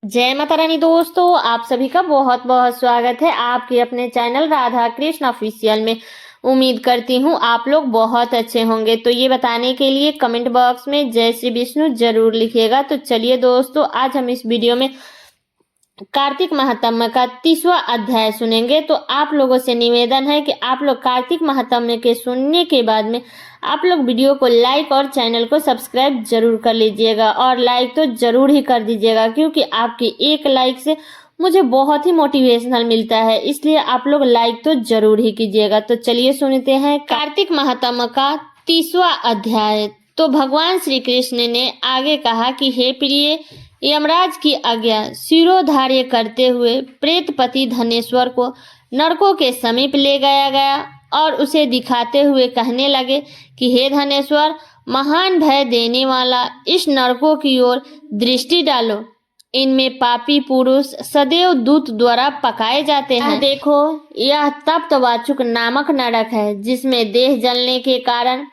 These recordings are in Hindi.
जय माता रानी दोस्तों, आप सभी का बहुत बहुत स्वागत है आपके अपने चैनल राधा कृष्ण ऑफिशियल में। उम्मीद करती हूँ आप लोग बहुत अच्छे होंगे। तो ये बताने के लिए कमेंट बॉक्स में जय श्री विष्णु जरूर लिखिएगा। तो चलिए दोस्तों, आज हम इस वीडियो में कार्तिक महात्म्य का 30वां अध्याय सुनेंगे। तो आप लोगों से निवेदन है कि आप लोग कार्तिक महात्म्य के सुनने के बाद में आप लोग वीडियो को लाइक और चैनल को सब्सक्राइब जरूर कर लीजिएगा। और लाइक तो जरूर ही कर दीजिएगा, क्योंकि आपकी एक लाइक से मुझे बहुत ही मोटिवेशनल मिलता है, इसलिए आप लोग लाइक तो जरूर ही कीजिएगा। तो चलिए सुनते हैं कार्तिक महात्म्य का 30वां अध्याय। तो भगवान श्री कृष्ण ने आगे कहा कि हे प्रिय, यमराज की आज्ञा शिरोधार्य करते हुए प्रेतपति धनेश्वर को नरकों के समीप ले गया और उसे दिखाते हुए कहने लगे कि हे धनेश्वर, महान भय देने वाला इस नरकों की ओर दृष्टि डालो। इनमें पापी पुरुष सदैव दूत द्वारा पकाए जाते हैं। देखो, यह तप्तवाचुक नामक नरक है, जिसमें देह जलने के कारण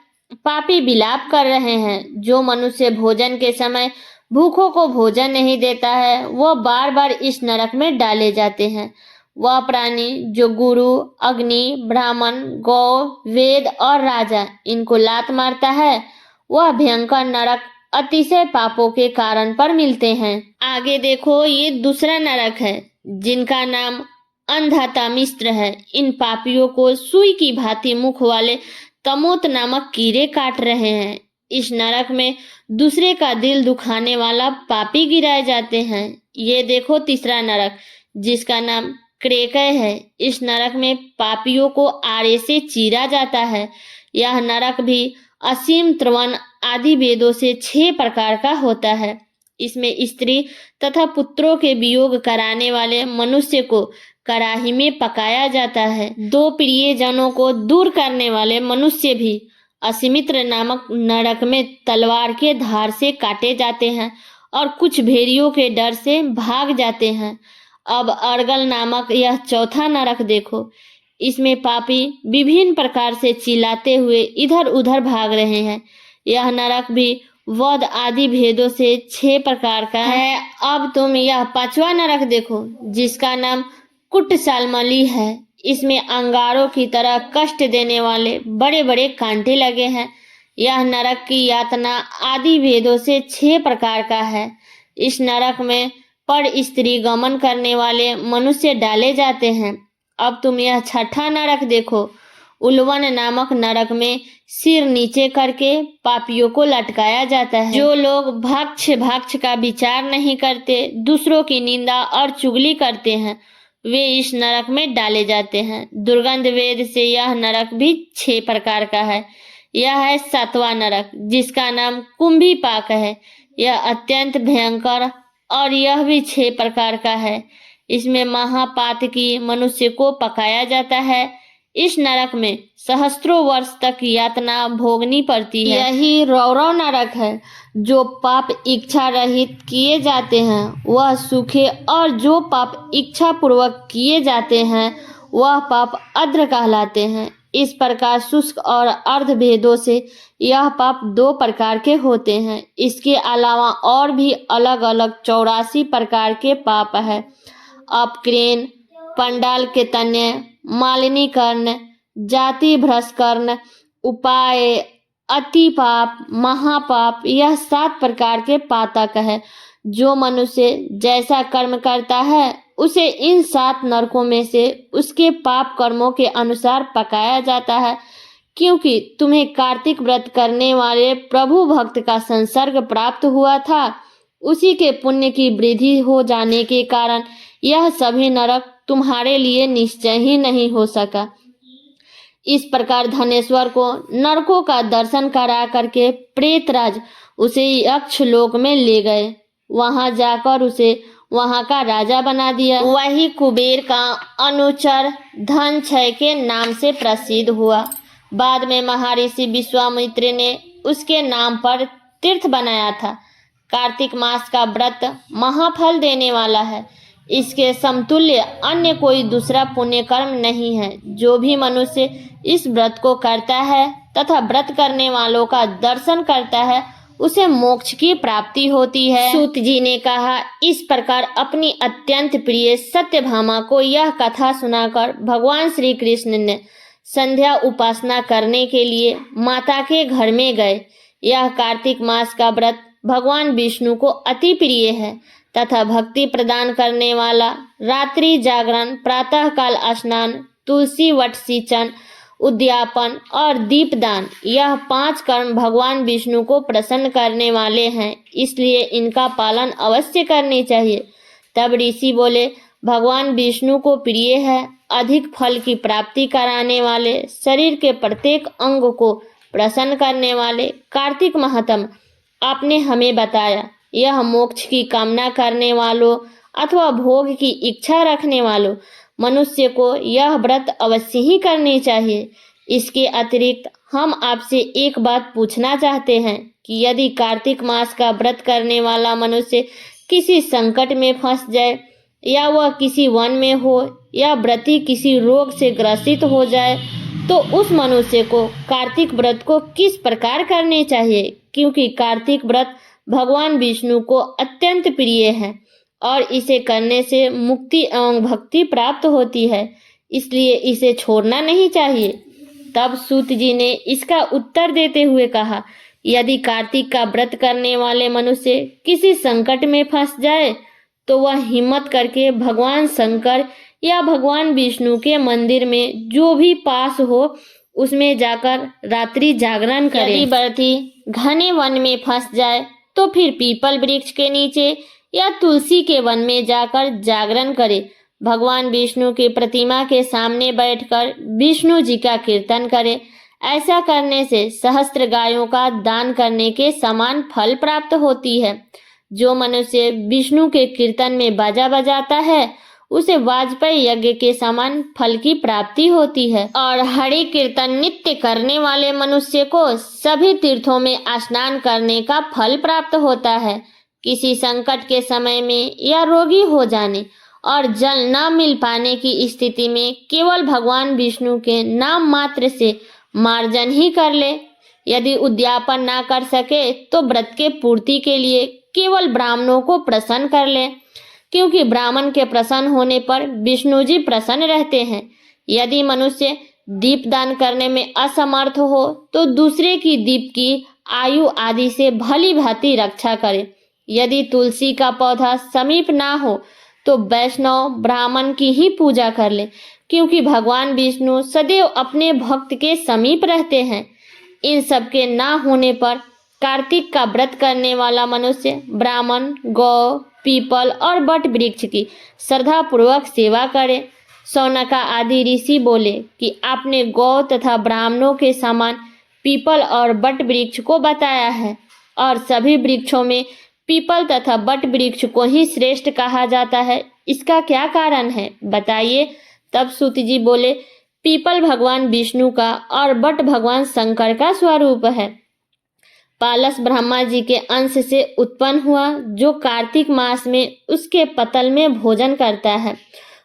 पापी विलाप कर रहे हैं। जो मनुष्य भोजन के समय भूखों को भोजन नहीं देता है, वह बार बार इस नरक में डाले जाते हैं। वह प्राणी जो गुरु, अग्नि, ब्राह्मण, गौ, वेद और राजा इनको लात मारता है, वह भयंकर नरक अतिशय पापों के कारण पर मिलते हैं। आगे देखो, ये दूसरा नरक है जिनका नाम अंधाता मिश्र है। इन पापियों को सुई की भांति मुख वाले तमोत नामक कीड़े काट रहे हैं। इस नरक में दूसरे का दिल दुखाने वाला पापी गिराए जाते हैं। ये देखो तीसरा नरक, जिसका नाम क्रेकय है। इस नरक में पापियों को आड़े से चीरा जाता है। यह नरक भी असीम, त्रवन आदि वेदों से 6 प्रकार का होता है। इसमें स्त्री तथा पुत्रों के वियोग कराने वाले मनुष्य को कड़ाही में पकाया जाता है। 2 प्रिय जनों को दूर करने वाले मनुष्य भी असीमित्र नामक नरक में तलवार के धार से काटे जाते हैं और कुछ भेड़ियों के डर से भाग जाते हैं। अब अर्गल नामक यह चौथा नरक देखो। इसमें पापी विभिन्न प्रकार से चिल्लाते हुए इधर उधर भाग रहे हैं। यह नरक भी वध आदि भेदों से 6 प्रकार का है। अब तुम यह 5वां नरक देखो, जिसका नाम कुटसालमली है। इसमें अंगारों की तरह कष्ट देने वाले बड़े बड़े कांटे लगे हैं। यह नरक की यातना आदि भेदों से 6 प्रकार का है। इस नरक में पर स्त्री गमन करने वाले मनुष्य डाले जाते हैं। अब तुम यह 6ठा नरक देखो। उल्वन नामक नरक में सिर नीचे करके पापियों को लटकाया जाता है। जो लोग भक्ष का विचार नहीं करते, दूसरों की निंदा और चुगली करते हैं, वे इस नरक में डाले जाते हैं। दुर्गंध वेद से यह नरक भी 6 प्रकार का है। यह है 7वां नरक, जिसका नाम कुंभी पाक है। यह अत्यंत भयंकर और यह भी 6 प्रकार का है। इसमें महापातकी मनुष्य को पकाया जाता है। इस नरक में सहस्त्रों वर्ष तक यातना भोगनी पड़ती है। यही रौरव नरक है। जो पाप इच्छा रहित किए जाते हैं वह सूखे, और जो पाप इच्छा पूर्वक किए जाते हैं वह पाप अद्र कहलाते हैं। इस प्रकार शुष्क और अर्ध भेदों से यह पाप 2 प्रकार के होते हैं। इसके अलावा और भी अलग अलग 84 प्रकार के पाप है। अपक्रेन, पंडाल के तन्य, मालिनी कर्ण, जाति भ्रष्ट कर्ण, उपाय, अति पाप, महापाप, यह 7 प्रकार के पातक है। जो मनुष्य जैसा कर्म करता है उसे इन 7 नरकों में से उसके पाप कर्मों के अनुसार पकाया जाता है। क्योंकि तुम्हें कार्तिक व्रत करने वाले प्रभु भक्त का संसर्ग प्राप्त हुआ था, उसी के पुण्य की वृद्धि हो जाने के कारण यह सभी नरक तुम्हारे लिए निश्चय ही नहीं हो सका। इस प्रकार धनेश्वर को नरकों का दर्शन करा करके प्रेतराज उसे यक्ष लोक में ले गए। वहां जाकर उसे वहां का राजा बना दिया। वही कुबेर का अनुचर धन क्षय के नाम से प्रसिद्ध हुआ। बाद में महर्षि विश्वामित्र ने उसके नाम पर तीर्थ बनाया था। कार्तिक मास का व्रत महाफल देने वाला है। इसके समतुल्य अन्य कोई दूसरा पुण्य कर्म नहीं है। जो भी मनुष्य इस व्रत को करता है तथा व्रत करने वालों का दर्शन करता है, उसे मोक्ष की प्राप्ति होती है। सूत जी ने कहा, इस प्रकार अपनी अत्यंत प्रिय सत्यभामा को यह कथा सुनाकर भगवान श्री कृष्ण ने संध्या उपासना करने के लिए माता के घर में गए। यह कार्तिक मास का व्रत भगवान विष्णु को अति प्रिय है तथा भक्ति प्रदान करने वाला रात्रि जागरण, प्रातःकाल स्नान, तुलसी वट सिंचन, उद्यापन और दीपदान, यह 5 कर्म भगवान विष्णु को प्रसन्न करने वाले हैं, इसलिए इनका पालन अवश्य करनी चाहिए। तब ऋषि बोले, भगवान विष्णु को प्रिय है अधिक फल की प्राप्ति कराने वाले, शरीर के प्रत्येक अंग को प्रसन्न करने वाले कार्तिक महात्म आपने हमें बताया। यह मोक्ष की कामना करने वालों अथवा भोग की इच्छा रखने वालों मनुष्य को यह व्रत अवश्य ही करनी चाहिए। इसके अतिरिक्त हम आपसे एक बात पूछना चाहते हैं कि यदि कार्तिक मास का व्रत करने वाला मनुष्य किसी संकट में फंस जाए, या वह किसी वन में हो, या व्रती किसी रोग से ग्रसित हो जाए, तो उस मनुष्य को कार्तिक व्रत को किस प्रकार करने चाहिए, क्योंकि कार्तिक व्रत भगवान विष्णु को अत्यंत प्रिय है और इसे करने से मुक्ति एवं भक्ति प्राप्त होती है, इसलिए इसे छोड़ना नहीं चाहिए। तब सूत जी ने इसका उत्तर देते हुए कहा, यदि कार्तिक का व्रत करने वाले मनुष्य किसी संकट में फंस जाए तो वह हिम्मत करके भगवान शंकर या भगवान विष्णु के मंदिर में जो भी पास हो उसमें जाकर रात्रि जागरण करे। यदि व्रती घने वन में फंस जाए तो फिर पीपल वृक्ष के नीचे या तुलसी के वन में जाकर जागरण करे। भगवान विष्णु की प्रतिमा के सामने बैठकर विष्णु जी का कीर्तन करे। ऐसा करने से सहस्त्र गायों का दान करने के समान फल प्राप्त होती है। जो मनुष्य विष्णु के कीर्तन में बाजा बजाता है उसे वाजपेयी यज्ञ के समान फल की प्राप्ति होती है। और हरि कीर्तन नित्य करने वाले मनुष्य को सभी तीर्थों में स्नान करने का फल प्राप्त होता है। किसी संकट के समय में या रोगी हो जाने और जल न मिल पाने की स्थिति में केवल भगवान विष्णु के नाम मात्र से मार्जन ही कर ले। यदि उद्यापन ना कर सके तो व्रत के पूर्ति के लिए केवल ब्राह्मणों को प्रसन्न कर ले, क्योंकि ब्राह्मण के प्रसन्न होने पर विष्णु जी प्रसन्न रहते हैं। यदि मनुष्य दीप दान करने में असमर्थ हो तो दूसरे की दीप की आयु आदि से भली भांति रक्षा करे। यदि तुलसी का पौधा समीप ना हो तो वैष्णव ब्राह्मण की ही पूजा कर ले, क्योंकि भगवान विष्णु सदैव अपने भक्त के समीप रहते हैं। इन सब के ना होने पर कार्तिक का व्रत करने वाला मनुष्य ब्राह्मण, गौ, पीपल और बट वृक्ष की श्रद्धा पूर्वक सेवा करे। सौनका आदि ऋषि बोले कि आपने गौ तथा ब्राह्मणों के समान पीपल और बट वृक्ष को बताया है और सभी वृक्षों में पीपल तथा बट वृक्ष को ही श्रेष्ठ कहा जाता है। इसका क्या कारण है बताइए। तब सूत जी बोले, पीपल भगवान विष्णु का और बट भगवान शंकर का स्वरूप है। पालस ब्रह्मा जी के अंश से उत्पन्न हुआ, जो कार्तिक मास में उसके पतल में भोजन करता है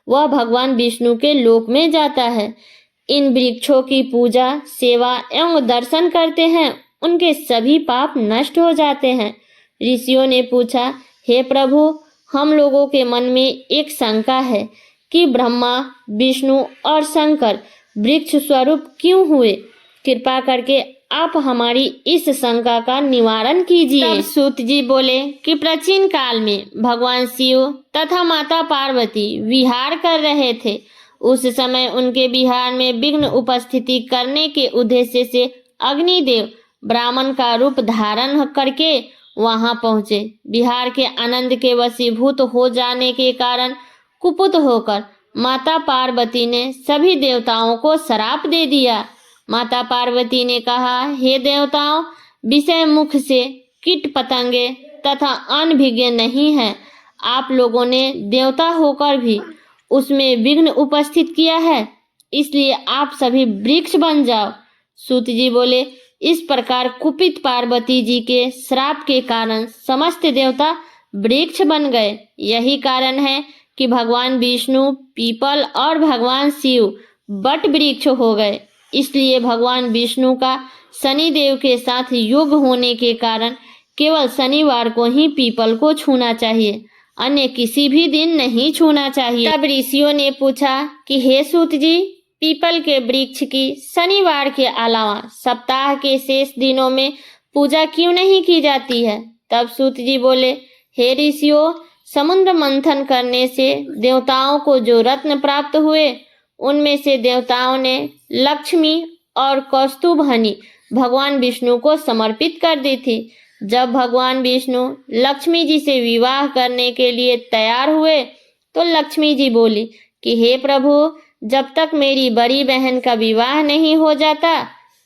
वह भगवान विष्णु के लोक में जाता है। इन वृक्षों की पूजा, सेवा एवं दर्शन करते हैं उनके सभी पाप नष्ट हो जाते हैं। ऋषियों ने पूछा, हे प्रभु, हम लोगों के मन में एक शंका है कि ब्रह्मा, विष्णु और शंकर वृक्ष स्वरूप क्यों हुए? कृपा करके आप हमारी इस शंका का निवारण कीजिए। तब सूत जी बोले कि प्राचीन काल में भगवान शिव तथा माता पार्वती विहार कर रहे थे। उस समय उनके विहार में विघ्न उपस्थिति करने के उद्देश्य से अग्निदेव ब्राह्मण का रूप धारण करके वहां पहुंचे। विहार के आनंद के वशीभूत हो जाने के कारण कुपित होकर माता पार्वती ने सभी देवताओं को श्राप दे दिया। माता पार्वती ने कहा, हे देवताओं, विषय मुख से कीट पतंगे तथा अनभिज्ञ नहीं है। आप लोगों ने देवता होकर भी उसमें विघ्न उपस्थित किया है, इसलिए आप सभी वृक्ष बन जाओ। सूत जी बोले, इस प्रकार कुपित पार्वती जी के श्राप के कारण समस्त देवता वृक्ष बन गए। यही कारण है कि भगवान विष्णु पीपल और भगवान शिव बट वृक्ष हो गए। इसलिए भगवान विष्णु का शनिदेव के साथ युग होने के कारण केवल शनिवार को ही पीपल को छूना चाहिए, अन्य किसी भी दिन नहीं छूना चाहिए। तब ऋषियों ने पूछा कि हे सूत जी, पीपल के वृक्ष की शनिवार के अलावा सप्ताह के शेष दिनों में पूजा क्यों नहीं की जाती है? तब सूत जी बोले, हे ऋषियों, समुद्र मंथन करने से देवताओं को जो रत्न प्राप्त हुए, उनमें से देवताओं ने लक्ष्मी और कौस्तुभहनी भगवान विष्णु को समर्पित कर दी थी। जब भगवान विष्णु लक्ष्मी जी से विवाह करने के लिए तैयार हुए तो लक्ष्मी जी बोली कि हे प्रभु, जब तक मेरी बड़ी बहन का विवाह नहीं हो जाता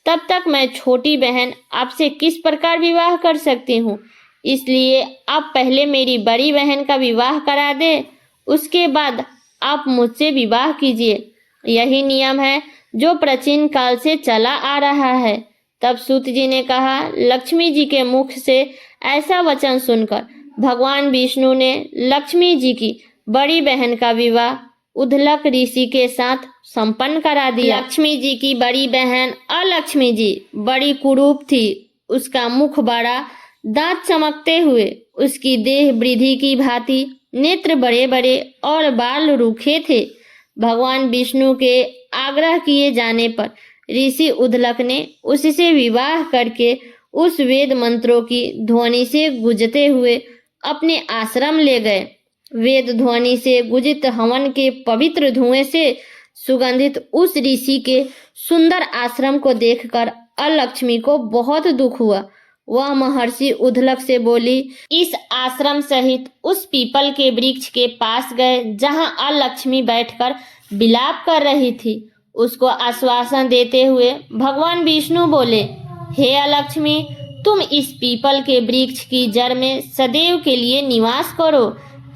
तब तक मैं छोटी बहन आपसे किस प्रकार विवाह कर सकती हूँ, इसलिए आप पहले मेरी बड़ी बहन का विवाह करा दे, उसके बाद आप मुझसे विवाह कीजिए। यही नियम है जो प्राचीन काल से चला आ रहा है। तब सूत जी ने कहा, लक्ष्मी जी के मुख से ऐसा वचन सुनकर भगवान विष्णु ने लक्ष्मी जी की बड़ी बहन का विवाह उद्दलक ऋषि के साथ संपन्न करा दिया। लक्ष्मी जी की बड़ी बहन अलक्ष्मी जी बड़ी कुरूप थी, उसका मुख बड़ा, दांत चमकते हुए, उसकी देह वृद्धि की भांति, नेत्र बड़े बड़े और बाल रूखे थे। भगवान विष्णु के आग्रह किए जाने पर ऋषि उद्दलक ने उससे विवाह करके उस वेद मंत्रों की ध्वनि से गूंजते हुए अपने आश्रम ले गए। वेद ध्वनि से गुजित हवन के पवित्र धुएं से सुगंधित उस ऋषि के सुंदर आश्रम को देखकर अलक्ष्मी को बहुत दुख हुआ। वह महर्षि उद्दलक से बोली, इस आश्रम सहित उस पीपल के वृक्ष के पास गए जहां अलक्ष्मी बैठकर विलाप कर रही थी। उसको आश्वासन देते हुए भगवान विष्णु बोले, हे अलक्ष्मी, तुम इस पीपल के वृक्ष की जड़ में सदैव के लिए निवास करो,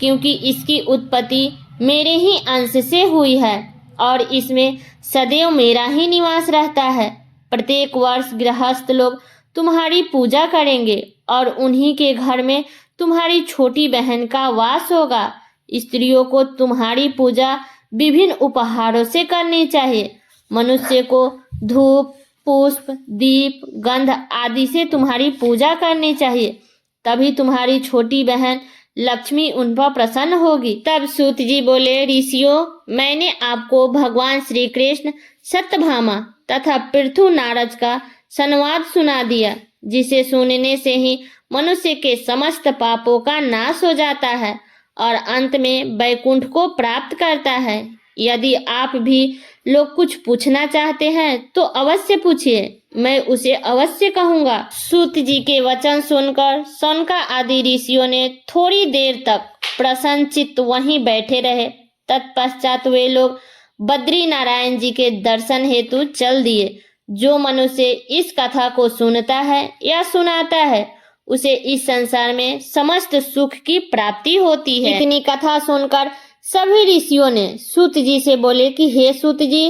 क्योंकि इसकी उत्पत्ति मेरे ही अंश से हुई है और इसमें सदैव मेरा ही निवास रहता है। प्रत्येक वर्ष गृहस्थ लोग तुम्हारी पूजा करेंगे और उन्हीं के घर में तुम्हारी छोटी बहन का वास होगा। स्त्रियों को तुम्हारी पूजा विभिन्न उपहारों से करनी चाहिए। मनुष्य को धूप, पुष्प, दीप, गंध आदि से तुम्हारी पूजा करनी चाहिए, तभी तुम्हारी छोटी बहन लक्ष्मी उन पर प्रसन्न होगी। तब सूत जी बोले, ऋषियों, मैंने आपको भगवान श्री कृष्ण, सत्यभामा तथा पृथु नारद का संवाद सुना दिया, जिसे सुनने से ही मनुष्य के समस्त पापों का नाश हो जाता है और अंत में वैकुंठ को प्राप्त करता है। यदि आप भी लोग कुछ पूछना चाहते हैं तो अवश्य पूछिए, मैं उसे अवश्य कहूंगा। सूत जी के वचन सुनकर सौनका आदि ऋषियों ने थोड़ी देर तक प्रसन्नचित्त वहीं बैठे रहे। तत्पश्चात वे लोग बद्री नारायण जी के दर्शन हेतु चल दिए। जो मनुष्य इस कथा को सुनता है या सुनाता है, उसे इस संसार में समस्त सुख की प्राप्ति होती है। इतनी कथा सुनकर सभी ऋषियों ने सूत जी से बोले कि हे सूत जी,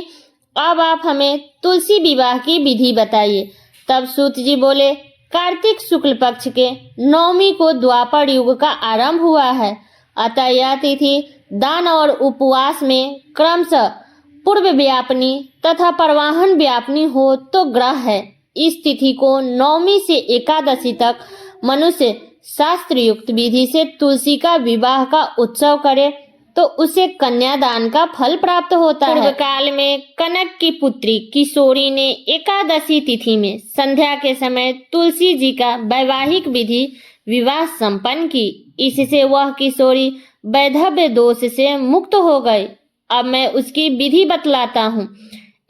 अब आप हमें तुलसी विवाह की विधि बताइए। तब सूत जी बोले, कार्तिक शुक्ल पक्ष के नवमी को द्वापर युग का आरंभ हुआ है, अतः यह तिथि दान और उपवास में क्रमशः पूर्व व्यापनी तथा परवाहन व्यापनी हो तो ग्रह है। इस तिथि को नवमी से एकादशी तक मनुष्य शास्त्र युक्त विधि से तुलसी का विवाह का उत्सव करे तो उसे कन्यादान का फल प्राप्त होता है। पूर्व काल में कनक की पुत्री किशोरी ने एकादशी तिथि में संध्या के समय तुलसी जी का वैवाहिक विधि विवाह संपन्न की। इससे वह किशोरी वैधव्य दोष से मुक्त हो गई। अब मैं उसकी विधि बतलाता हूँ।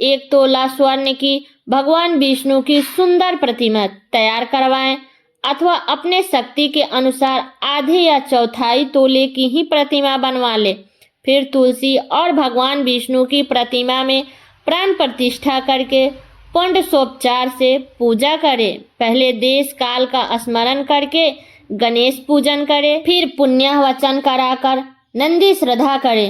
1 तोला स्वर्ण की भगवान विष्णु की सुंदर प्रतिमा तैयार करवाएं अथवा अपने शक्ति के अनुसार आधे या चौथाई तोले की ही प्रतिमा बनवा ले। फिर तुलसी और भगवान विष्णु की प्रतिमा में प्राण प्रतिष्ठा करके पंडसोपचार से पूजा करे। पहले देश काल का स्मरण करके गणेश पूजन करे, फिर पुण्य वचन कराकर नंदी श्रद्धा करे।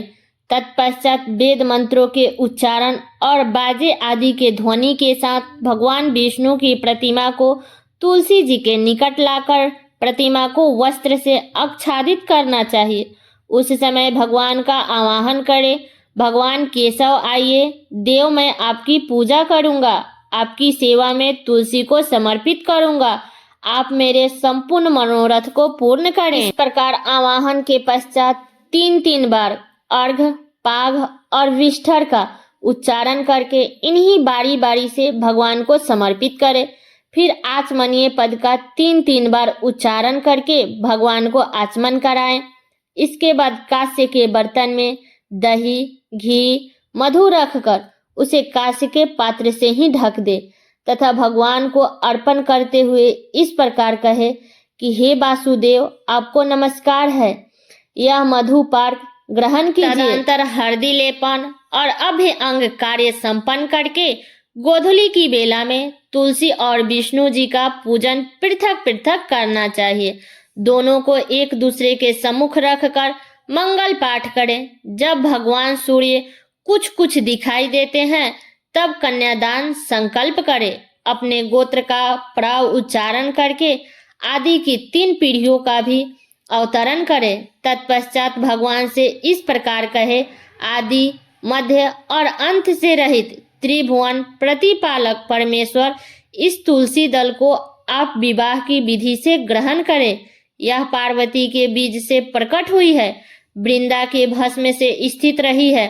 तत्पश्चात वेद मंत्रों के उच्चारण और बाजे आदि के ध्वनि के साथ भगवान विष्णु की प्रतिमा को तुलसी जी के निकट लाकर प्रतिमा को वस्त्र से आच्छादित करना चाहिए। उस समय भगवान का आवाहन करे, भगवान केशव आइए, देव मैं आपकी पूजा करूंगा, आपकी सेवा में तुलसी को समर्पित करूंगा, आप मेरे संपूर्ण मनोरथ को पूर्ण करें। इस प्रकार आवाहन के पश्चात 3 बार अर्घ, पाघ और विष्ठर का उच्चारण करके इन्हीं बारी बारी से भगवान को समर्पित करें। फिर आचमनीय पद का 3 बार उच्चारण करके भगवान को आचमन कराएं। इसके बाद कांस्य के बर्तन में दही, घी, मधु रखकर उसे कांस्य के पात्र से ही ढक दे तथा भगवान को अर्पण करते हुए इस प्रकार कहे कि हे वासुदेव, आपको नमस्कार है, यह मधुपार्क ग्रहण कीजिए। तदनंतर हल्दी लेपन और अभ्य अंग कार्य संपन्न करके गोधूली की बेला में तुलसी और विष्णु जी का पूजन पृथक पृथक करना चाहिए। दोनों को एक दूसरे के सम्मुख रखकर मंगल पाठ करें। जब भगवान सूर्य कुछ कुछ दिखाई देते हैं तब कन्यादान संकल्प करें। अपने गोत्र का प्राव उच्चारण करके आदि की 3 पीढ़ियों का भी अवतरण करें। तत्पश्चात भगवान से इस प्रकार कहे, आदि, मध्य और अंत से रहित त्रिभुवन प्रतिपालक परमेश्वर, इस तुलसी दल को आप विवाह की विधि से ग्रहण करें। यह पार्वती के बीज से प्रकट हुई है, वृंदा के भस्म से स्थित रही है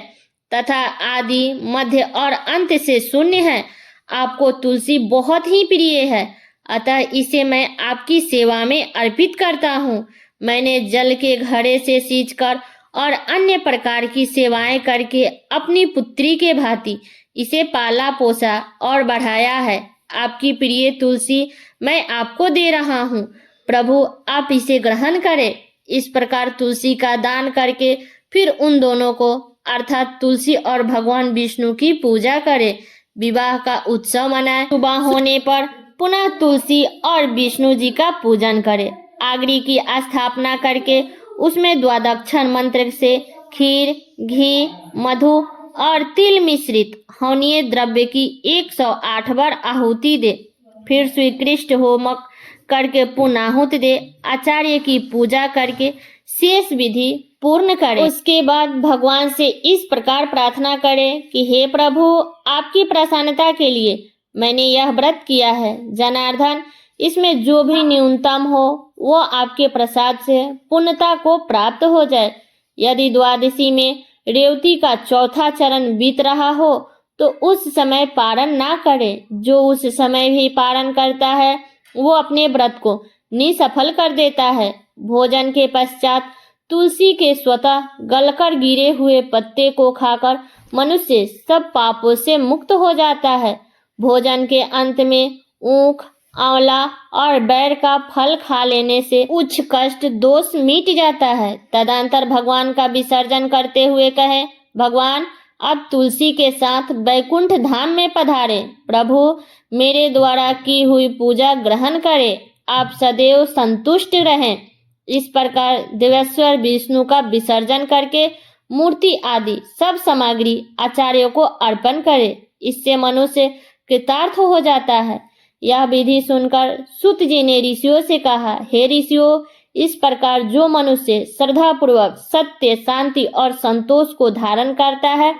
तथा आदि, मध्य और अंत से शून्य है। आपको तुलसी बहुत ही प्रिय है, अतः इसे मैं आपकी सेवा में अर्पित करता हूँ। मैंने जल के घड़े से सींचकर और अन्य प्रकार की सेवाएं करके अपनी पुत्री के भांति इसे पाला पोसा और बढ़ाया है। आपकी प्रिय तुलसी मैं आपको दे रहा हूँ, प्रभु आप इसे ग्रहण करें। इस प्रकार तुलसी का दान करके फिर उन दोनों को अर्थात तुलसी और भगवान विष्णु की पूजा करें। विवाह का उत्सव मनाएं। सुबह होने पर पुनः तुलसी और विष्णु जी का पूजन करें। आगरी की स्थापना करके उसमें द्वादक्षर मंत्र से खीर, घी, मधु और तिल मिश्रित हवनीय द्रव्य की 108 बार आहुति दे। फिर स्वीकृष्ट होमक करके पुनाहुत दे। आचार्य की पूजा करके शेष विधि पूर्ण करें। उसके बाद भगवान से इस प्रकार प्रार्थना करें कि हे प्रभु, आपकी प्रसन्नता के लिए मैंने यह व्रत किया है। जनार्दन, इसमें जो भी न्यूनतम हो वो आपके प्रसाद से पूर्णता को प्राप्त हो जाए। यदि द्वादशी में रेवती का 4था चरण बीत रहा हो तो उस समय पारण ना करे। जो उस समय भी पारण करता है वो अपने व्रत को निसफल कर देता है। भोजन के पश्चात तुलसी के स्वतः गलकर गिरे हुए पत्ते को खाकर मनुष्य सब पापों से मुक्त हो जाता है। भोजन के अंत में ऊख, आंवला और बैर का फल खा लेने से उच्च कष्ट दोष मिट जाता है। तदंतर भगवान का विसर्जन करते हुए कहे, भगवान अब तुलसी के साथ वैकुंठ धाम में पधारे। प्रभु मेरे द्वारा की हुई पूजा ग्रहण करें, आप सदैव संतुष्ट रहें। इस प्रकार देवेश्वर विष्णु का विसर्जन करके मूर्ति आदि सब सामग्री आचार्यों को अर्पण करे। इससे मनुष्य कृतार्थ हो जाता है। यह विधि सुनकर सूत जी ने ऋषियों से कहा, हे ऋषियों, इस प्रकार जो मनुष्य श्रद्धा पूर्वक सत्य, शांति और संतोष को धारण करता है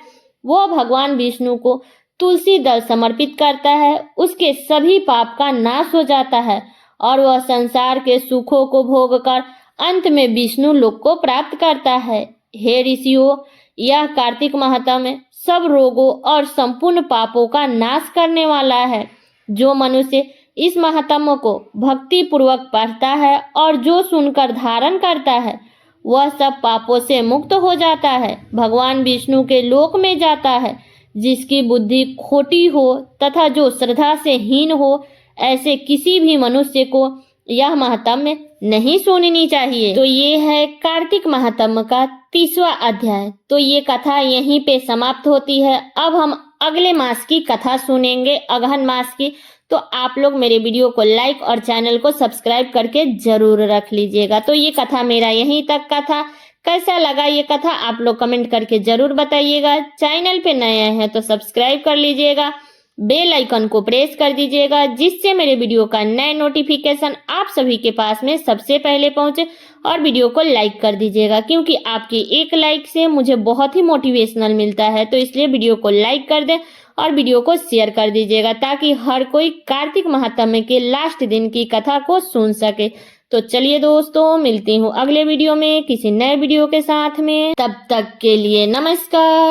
वो भगवान विष्णु को तुलसी दल समर्पित करता है, उसके सभी पाप का नाश हो जाता है और वह संसार के सुखों को भोगकर अंत में विष्णु लोक को प्राप्त करता है। हे ऋषियों, यह कार्तिक महात्म्य सब रोगों और संपूर्ण पापों का नाश करने वाला है। जो मनुष्य इस महात्म्य को भक्ति पूर्वक पढ़ता है और जो सुनकर धारण करता है वह सब पापों से मुक्त हो जाता है, भगवान विष्णु के लोक में जाता है। जिसकी बुद्धि खोटी हो तथा जो श्रद्धा से हीन हो, ऐसे किसी भी मनुष्य को यह महात्म्य नहीं सुननी चाहिए। तो ये है कार्तिक महात्म्य का 30वां अध्याय। तो ये कथा यहीं पे समाप्त होती है। अब हम अगले मास की कथा सुनेंगे, अगहन मास की। तो आप लोग मेरे वीडियो को लाइक और चैनल को सब्सक्राइब करके जरूर रख लीजिएगा। तो ये कथा मेरा यहीं तक का था। कैसा लगा ये कथा आप लोग कमेंट करके जरूर बताइएगा। चैनल पे नए हैं तो सब्सक्राइब कर लीजिएगा, बेल आइकन को प्रेस कर दीजिएगा, जिससे मेरे वीडियो का नए नोटिफिकेशन आप सभी के पास में सबसे पहले पहुंचे। और वीडियो को लाइक कर दीजिएगा, क्योंकि आपके एक लाइक से मुझे बहुत ही मोटिवेशनल मिलता है। तो इसलिए वीडियो को लाइक कर दें और वीडियो को शेयर कर दीजिएगा, ताकि हर कोई कार्तिक महात्म्य के लास्ट दिन की कथा को सुन सके। तो चलिए दोस्तों, मिलती हूँ अगले वीडियो में किसी नए वीडियो के साथ में। तब तक के लिए नमस्कार।